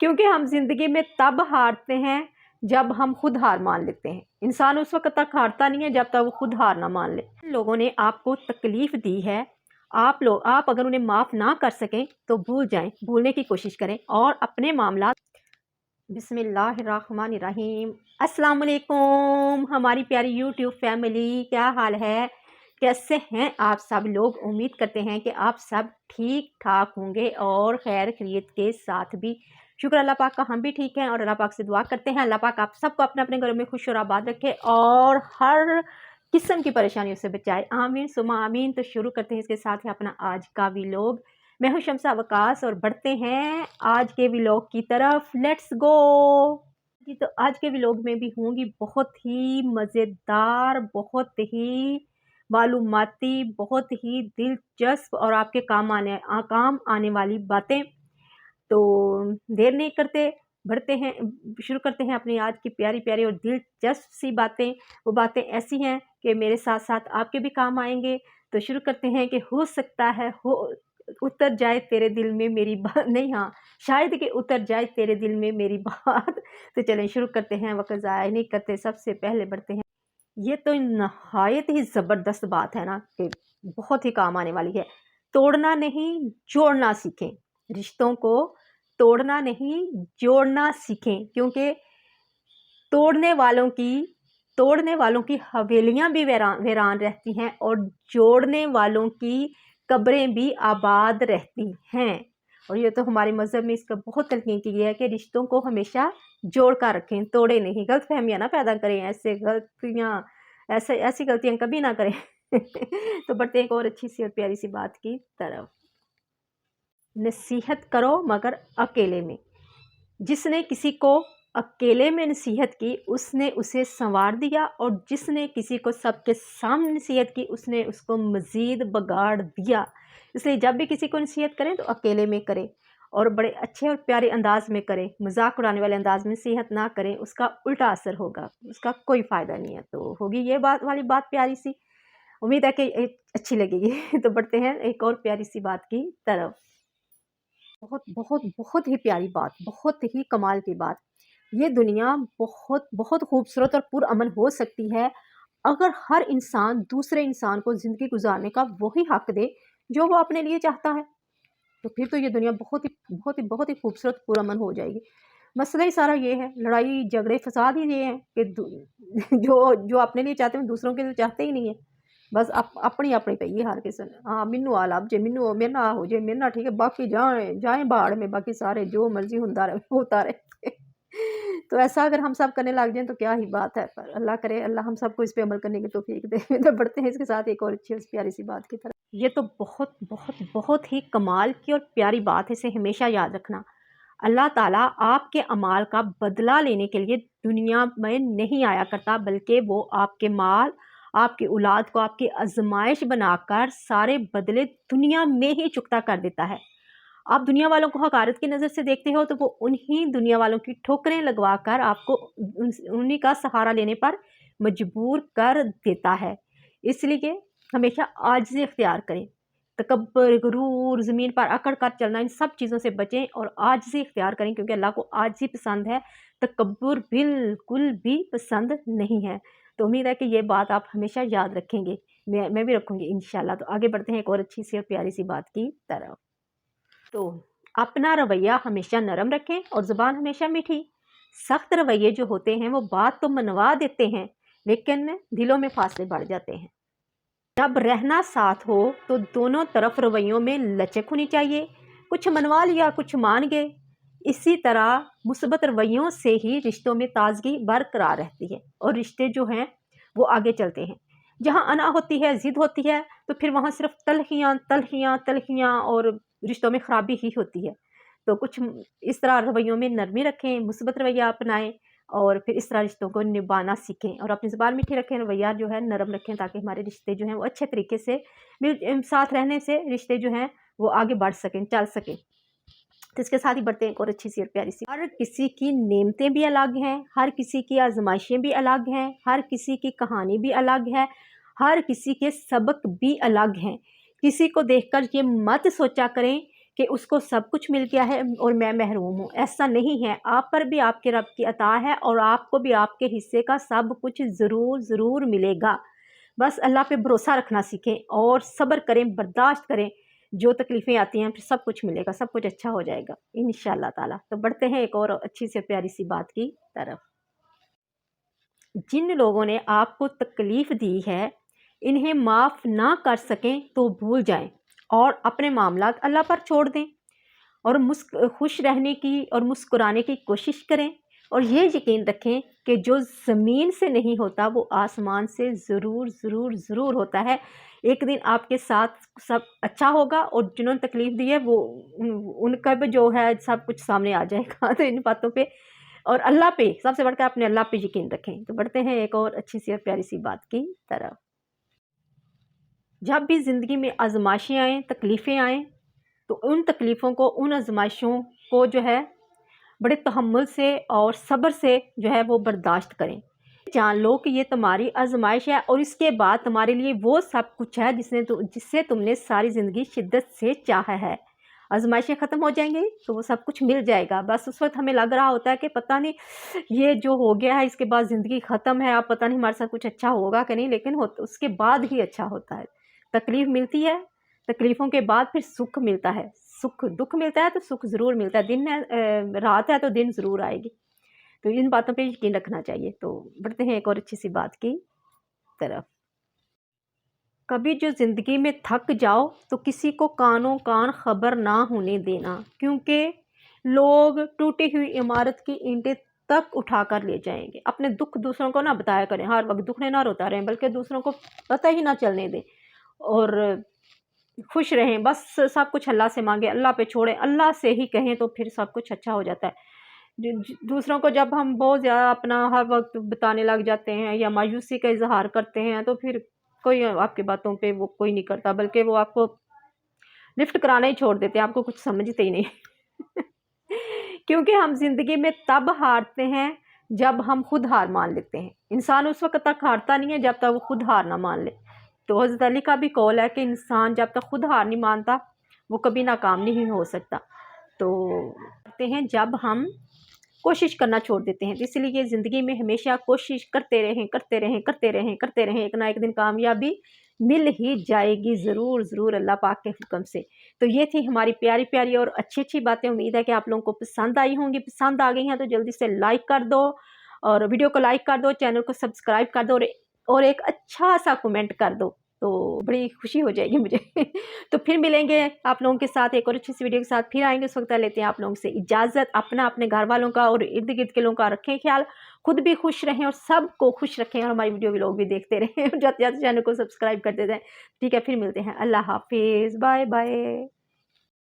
क्योंकि हम ज़िंदगी में तब हारते हैं जब हम खुद हार मान लेते हैं। इंसान उस वक़्त तक हारता नहीं है जब तक वो खुद हार ना मान ले। लोगों ने आपको तकलीफ़ दी है, आप अगर उन्हें माफ़ ना कर सकें तो भूल जाएँ, भूलने की कोशिश करें और अपने मामलात बिस्मिल्लाहिर्रहमानिर्रहीम। अस्सलाम वालेकुम हमारी प्यारी यूट्यूब फैमिली, क्या हाल है? कैसे हैं आप सब लोग? उम्मीद करते हैं कि आप सब ठीक ठाक होंगे और खैर खैरियत के साथ भी। शुक्र अल्लाह पाक का, हम भी ठीक हैं और अल्लाह पाक से दुआ करते हैं अल्लाह पाक आप सबको अपने अपने घरों में खुश और आबाद रखे और हर किस्म की परेशानियों से बचाए। आमीन सुमा आमीन। तो शुरू करते हैं इसके साथ ही अपना आज का व्लॉग। मैं हूं शम्सा वकास और बढ़ते हैं आज के व्लॉग की तरफ। लेट्स गो जी। तो आज के व्लॉग में भी होंगी बहुत ही मज़ेदार, बहुत ही मालूमाती, बहुत ही दिलचस्प और आपके काम आने वाली बातें। तो देर नहीं करते, बढ़ते हैं, शुरू करते हैं अपनी आज की प्यारी प्यारी और दिलचस्प सी बातें। वो बातें ऐसी हैं कि मेरे साथ साथ आपके भी काम आएंगे। तो शुरू करते हैं कि हो सकता है हो उतर जाए तेरे दिल में मेरी बात, नहीं हाँ, शायद कि उतर जाए तेरे दिल में मेरी बात। तो चलें शुरू करते हैं, वक्त ज़ाया नहीं करते, सबसे पहले बढ़ते हैं। ये तो नहायत ही ज़बरदस्त बात है ना कि बहुत ही काम आने वाली है। तोड़ना नहीं जोड़ना सीखें, रिश्तों को तोड़ना नहीं जोड़ना सीखें, क्योंकि तोड़ने वालों की हवेलियां भी वीरान रहती हैं और जोड़ने वालों की कब्रें भी आबाद रहती हैं। और ये तो हमारे मज़हब में इसका बहुत तलकीन की गया है कि रिश्तों को हमेशा जोड़ कर रखें, तोड़े नहीं। गलत फहमियाँ ना पैदा करें, ऐसी गलतियाँ कभी ना करें। तो बढ़ते हैं एक और अच्छी सी और प्यारी सी बात की तरफ। नसीहत करो मगर अकेले में। जिसने किसी को अकेले में नसीहत की उसने उसे संवार दिया, और जिसने किसी को सबके सामने नसीहत की उसने उसको मज़ीद बगाड़ दिया। इसलिए जब भी किसी को नसीहत करें तो अकेले में करें और बड़े अच्छे और प्यारे अंदाज में करें। मजाक उड़ाने वाले अंदाज में नसीहत ना करें, उसका उल्टा असर होगा, उसका कोई फ़ायदा नहीं है। तो होगी ये बात प्यारी सी, उम्मीद है कि अच्छी लगेगी। तो बढ़ते हैं एक और प्यारी सी बात की तरफ। बहुत बहुत बहुत ही प्यारी बात, बहुत ही कमाल की बात। ये दुनिया बहुत बहुत खूबसूरत और पुरअमन हो सकती है अगर हर इंसान दूसरे इंसान को ज़िंदगी गुजारने का वही हक दे जो वो अपने लिए चाहता है। तो फिर तो ये दुनिया बहुत ही खूबसूरत पुरअमन हो जाएगी। मसला ही सारा ये है, लड़ाई झगड़े फसाद ही ये हैं कि जो अपने लिए चाहते हैं दूसरों के लिए चाहते ही नहीं है। बस अपनी अपनी पई है हर किसी ने। हाँ मैनू आ लभ जे, मैनू मेरे ना हो जे, मेरे ना ठीक है, बाकी जाए बाढ़ में, बाकी सारे जो मर्जी होता रहे। तो ऐसा अगर हम सब करने लग जाएं तो क्या ही बात है। पर अल्लाह करे, अल्लाह हम सबको इस पे अमल करने की तौफीक दे। तो बढ़ते हैं इसके साथ एक और अच्छी और प्यारी सी बात की तरफ। ये तो बहुत बहुत बहुत ही कमाल की और प्यारी बात है, इसे हमेशा याद रखना। अल्लाह ताला आपके अमाल का बदला लेने के लिए दुनिया में नहीं आया करता, बल्कि वो आपके माल, आपकी औलाद को आपकी आजमाइश बनाकर सारे बदले दुनिया में ही चुकता कर देता है। आप दुनिया वालों को हकारत की नज़र से देखते हो तो वो उन्हीं दुनिया वालों की ठोकरें लगवा कर आपको उन्हीं का सहारा लेने पर मजबूर कर देता है। इसलिए हमेशा आजिज़ी इख्तियार करें। तकब्बुर, गुरूर, ज़मीन पर अकड़ कर चलना, इन सब चीज़ों से बचें और आजिज़ी इख्तियार करें, क्योंकि अल्लाह को आजिज़ी पसंद है, तकब्बुर बिल्कुल भी पसंद नहीं है। तो उम्मीद है कि ये बात आप हमेशा याद रखेंगे, मैं भी रखूँगी इंशाल्लाह। तो आगे बढ़ते हैं एक और अच्छी सी और प्यारी सी बात की तरफ। तो अपना रवैया हमेशा नरम रखें और ज़ुबान हमेशा मीठी। सख्त रवैये जो होते हैं वो बात तो मनवा देते हैं, लेकिन दिलों में फासले बढ़ जाते हैं। जब रहना साथ हो तो दोनों तरफ रवैयों में लचक होनी चाहिए। कुछ मनवा लिया, कुछ मान गए। इसी तरह मुस्बत रवैयों से ही रिश्तों में ताजगी बरकरार रहती है और रिश्ते जो हैं वो आगे चलते हैं। जहाँ अना होती है, ज़िद होती है, तो फिर वहाँ सिर्फ तलखियाँ और रिश्तों में ख़राबी ही होती है। तो कुछ इस तरह रवैयों में नरमी रखें, मुस्बत रवैया अपनाएं और फिर इस तरह रिश्तों को निभाना सीखें और अपनी ज़ुबान मीठी रखें, रवैया जो है नरम रखें, ताकि हमारे रिश्ते जो हैं वो अच्छे तरीके से साथ रहने से रिश्ते जो हैं वो आगे बढ़ सकें, चल सकें। तो इसके साथ ही बढ़ते हैं एक और अच्छी सी और प्यारी सी। हर किसी की नेमतें भी अलग हैं, हर किसी की आजमाइशें भी अलग हैं, हर किसी की कहानी भी अलग है, हर किसी के सबक भी अलग हैं। किसी को देखकर ये मत सोचा करें کہ اس کو سب کچھ مل گیا ہے اور میں محروم ہوں، ایسا نہیں ہے۔ آپ پر بھی آپ کے رب کی عطا ہے اور آپ کو بھی آپ کے حصے کا سب کچھ ضرور ملے گا۔ بس اللہ پہ بھروسہ رکھنا سیکھیں اور صبر کریں، برداشت کریں، جو تکلیفیں آتی ہیں پھر سب کچھ ملے گا، سب کچھ اچھا ہو جائے گا انشاءاللہ تعالیٰ۔ تو بڑھتے ہیں ایک اور اچھی سے پیاری سی بات کی طرف۔ جن لوگوں نے آپ کو تکلیف دی ہے انہیں معاف نہ کر سکیں تو بھول جائیں اور اپنے معاملات اللہ پر چھوڑ دیں اور خوش رہنے کی اور مسکرانے کی کوشش کریں، اور یہ یقین رکھیں کہ جو زمین سے نہیں ہوتا وہ آسمان سے ضرور ہوتا ہے۔ ایک دن آپ کے ساتھ سب اچھا ہوگا اور جنہوں نے تکلیف دی ہے وہ ان کا بھی جو ہے سب کچھ سامنے آ جائے گا۔ تو ان باتوں پہ اور اللہ پہ سب سے بڑھ کر اپنے اللہ پہ یقین رکھیں۔ تو بڑھتے ہیں ایک اور اچھی سی اور پیاری سی بات کی طرف۔ جب بھی زندگی میں آزمائشیں آئیں، تکلیفیں آئیں، تو ان تکلیفوں کو، ان آزمائشوں کو جو ہے بڑے تحمل سے اور صبر سے جو ہے وہ برداشت کریں۔ جان لو کہ یہ تمہاری آزمائش ہے اور اس کے بعد تمہارے لیے وہ سب کچھ ہے جس سے تم نے ساری زندگی شدت سے چاہا ہے۔ آزمائشیں ختم ہو جائیں گی تو وہ سب کچھ مل جائے گا۔ بس اس وقت ہمیں لگ رہا ہوتا ہے کہ پتہ نہیں یہ جو ہو گیا ہے اس کے بعد زندگی ختم ہے، اب پتہ نہیں ہمارے ساتھ کچھ اچھا ہوگا کہ نہیں، لیکن اس کے بعد ہی اچھا ہوتا ہے۔ تکلیف ملتی ہے، تکلیفوں کے بعد پھر سکھ ملتا ہے، دکھ ملتا ہے تو سکھ ضرور ملتا ہے، دن ہے رات ہے تو دن ضرور آئے گی۔ تو ان باتوں پہ یقین رکھنا چاہیے۔ تو بڑھتے ہیں ایک اور اچھی سی بات کی طرف۔ کبھی جو زندگی میں تھک جاؤ تو کسی کو کانوں کان خبر نہ ہونے دینا، کیونکہ لوگ ٹوٹی ہوئی عمارت کی اینٹیں تک اٹھا کر لے جائیں گے۔ اپنے دکھ دوسروں کو نہ بتایا کریں، ہر وقت دکھ نہ روتا رہیں، بلکہ دوسروں کو پتہ ہی نہ چلنے دیں اور خوش رہیں۔ بس سب کچھ اللہ سے مانگیں، اللہ پہ چھوڑیں، اللہ سے ہی کہیں تو پھر سب کچھ اچھا ہو جاتا ہے۔ دوسروں کو جب ہم بہت زیادہ اپنا ہر وقت بتانے لگ جاتے ہیں یا مایوسی کا اظہار کرتے ہیں تو پھر کوئی آپ کی باتوں پہ وہ کوئی نہیں کرتا، بلکہ وہ آپ کو لفٹ کرانا ہی چھوڑ دیتے ہیں، آپ کو کچھ سمجھتے ہی نہیں۔ کیونکہ ہم زندگی میں تب ہارتے ہیں جب ہم خود ہار مان لیتے ہیں۔ انسان اس وقت تک ہارتا نہیں ہے جب تک وہ خود ہار نہ مان لے۔ تو حضرت علی کا بھی قول ہے کہ انسان جب تک خود ہار نہیں مانتا وہ کبھی ناکام نہیں ہو سکتا۔ تو کہتے ہیں جب ہم کوشش کرنا چھوڑ دیتے ہیں، اس لیے زندگی میں ہمیشہ کوشش کرتے رہیں، ایک نہ ایک دن کامیابی مل ہی جائے گی ضرور اللہ پاک کے حکم سے۔ تو یہ تھی ہماری پیاری پیاری اور اچھی باتیں، امید ہے کہ آپ لوگوں کو پسند آئی ہوں گی۔ پسند آ گئی ہیں تو جلدی سے لائک کر دو اور ویڈیو کو لائک کر دو، چینل کو سبسکرائب کر دو اور ایک اچھا سا کمنٹ کر دو، تو بڑی خوشی ہو جائے گی مجھے۔ تو پھر ملیں گے آپ لوگوں کے ساتھ ایک اور اچھی سی ویڈیو کے ساتھ، پھر آئیں گے۔ اس وقت لیتے ہیں آپ لوگوں سے اجازت۔ اپنے گھر والوں کا اور ارد گرد کے لوگوں کا رکھیں خیال، خود بھی خوش رہیں اور سب کو خوش رکھیں، اور ہماری ویڈیو لوگ بھی دیکھتے رہیں، جاتے چینل کو سبسکرائب کرتے جائیں۔ ٹھیک ہے، پھر ملتے ہیں۔ اللہ حافظ، بائے بائے۔